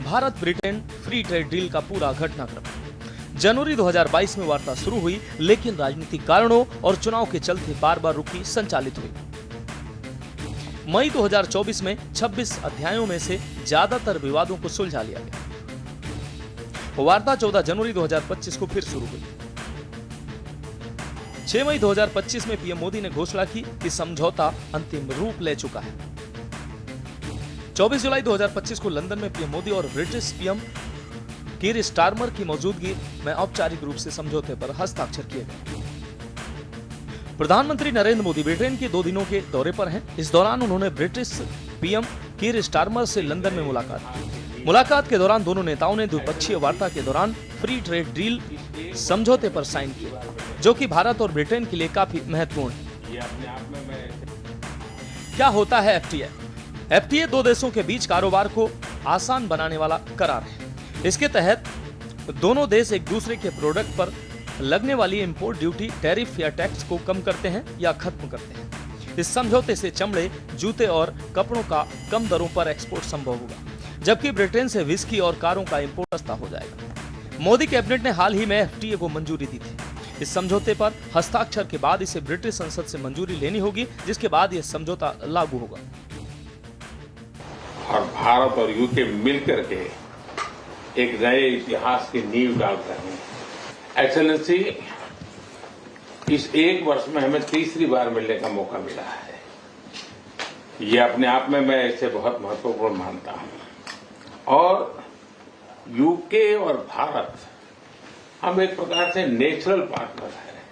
Bharat Britain free trade deal का पूरा घटनाक्रम। जनवरी 2022 में वार्ता शुरू हुई, लेकिन राजनीतिक कारणों और चुनाव के चलते बार बार रुकी, संचालित हुई। मई 2024 में 26 अध्यायों में से ज्यादातर विवादों को सुलझा लिया गया। वार्ता 14 जनवरी 2025 को फिर शुरू हुई। 6 मई 2025 में पीएम मोदी ने घोषणा की कि समझौता अंतिम रूप ले चुका है। 24 जुलाई 2025 को लंदन में पीएम मोदी और ब्रिटिश पीएम कीर स्टारमर की मौजूदगी में औपचारिक रूप से समझौते पर हस्ताक्षर किए गए। प्रधानमंत्री नरेंद्र मोदी ब्रिटेन के 2 दिनों के दौरे पर हैं। इस दौरान उन्होंने ब्रिटिश पीएम कीर स्टारमर से लंदन में मुलाकात की। मुलाकात के दौरान दोनों नेताओं ने द्विपक्षीय वार्ता के दौरान फ्री ट्रेड डील समझौते पर साइन किए, जो कि भारत और ब्रिटेन के लिए काफी महत्वपूर्ण है। क्या होता है एफटीए? एफटीए 2 देशों के बीच कारोबार को आसान बनाने वाला करार है। इसके तहत दोनों देश एक दूसरे के प्रोडक्ट पर लगने वाली इंपोर्ट ड्यूटी, टैरिफ या टैक्स को कम करते हैं या खत्म करते हैं। इस समझौते से चमड़े, जूते और कपड़ों का कम दरों पर एक्सपोर्ट संभव होगा, जबकि ब्रिटेन से विस्की और कारों का इंपोर्ट सस्ता हो जाएगा। मोदी कैबिनेट ने हाल ही में एफटीए को मंजूरी दी थी। इस समझौते पर हस्ताक्षर के बाद इसे ब्रिटिश संसद से मंजूरी लेनी होगी, जिसके बाद यह समझौता लागू होगा। और भारत और यूके मिलकर के एक नए इतिहास की नींव डाल रहे हैं। एक्सेलेंसी, इस 1 वर्ष में हमें तीसरी बार मिलने का मौका मिला है। ये अपने आप में मैं इसे बहुत महत्वपूर्ण मानता हूं। और यूके और भारत, हम एक प्रकार से नेचुरल पार्टनर हैं।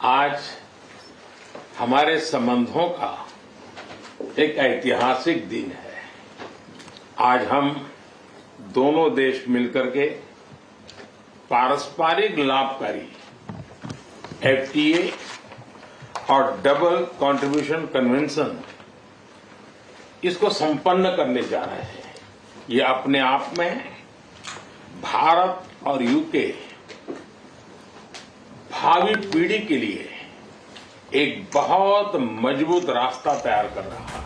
आज हमारे संबंधों का एक ऐतिहासिक दिन है। आज हम दोनों देश मिलकर के पारस्परिक लाभकारी एफटीए और डबल कंट्रीब्यूशन कन्वेंशन इसको संपन्न करने जा रहे हैं। ये अपने आप में भारत और यूके भावी पीढ़ी के लिए एक बहुत मजबूत रास्ता तैयार कर रहा है।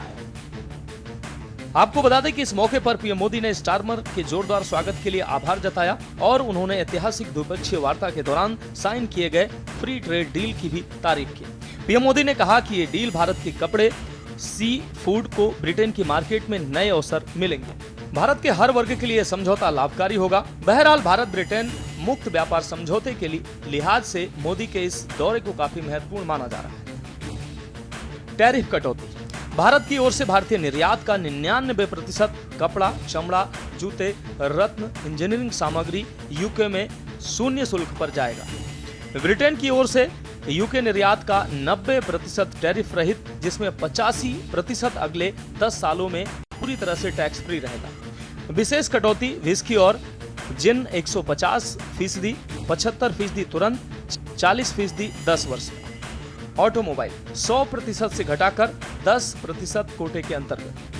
आपको बता दें कि इस मौके पर पीएम मोदी ने स्टारमर के जोरदार स्वागत के लिए आभार जताया और उन्होंने ऐतिहासिक द्विपक्षीय वार्ता के दौरान साइन किए गए फ्री ट्रेड डील की भी तारीफ की। पीएम मोदी ने कहा कि ये डील भारत के कपड़े, सी फूड को ब्रिटेन की मार्केट में नए अवसर मिलेंगे। भारत के हर वर्ग के लिए समझौता लाभकारी होगा। बहरहाल भारत ब्रिटेन मुक्त व्यापार समझौते के लिहाज से मोदी के इस दौरे को काफी महत्वपूर्ण माना जा रहा है। टैरिफ कटौती। भारत की ओर से भारतीय निर्यात का 99% कपड़ा, चमड़ा, जूते, रत्न, इंजीनियरिंग सामग्री यूके में शून्य शुल्क पर जाएगा। ब्रिटेन की ओर से यूके निर्यात का 90% टैरिफ रहित, जिसमें 85% अगले 10 सालों में पूरी तरह से टैक्स फ्री रहेगा। विशेष कटौती विस्की और जिन 150%, 75% तुरंत, 40% 10 वर्ष में। ऑटोमोबाइल 100% से घटाकर 10% कोटे के अंतर्गत।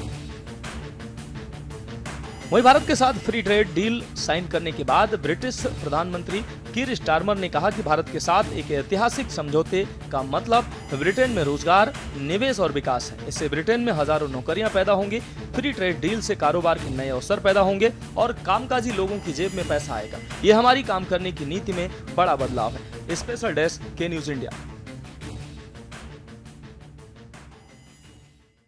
वहीं भारत के साथ फ्री ट्रेड डील साइन करने के बाद ब्रिटिश प्रधानमंत्री कीर स्टारमर ने कहा कि भारत के साथ एक ऐतिहासिक समझौते का मतलब ब्रिटेन में रोजगार, निवेश और विकास है। इससे ब्रिटेन में हजारों नौकरियां पैदा होंगी। फ्री ट्रेड डील से कारोबार के नए अवसर पैदा होंगे और कामकाजी लोगों की जेब में पैसा आएगा। ये हमारी काम करने की नीति में बड़ा बदलाव है। स्पेशल डेस्क, के न्यूज इंडिया।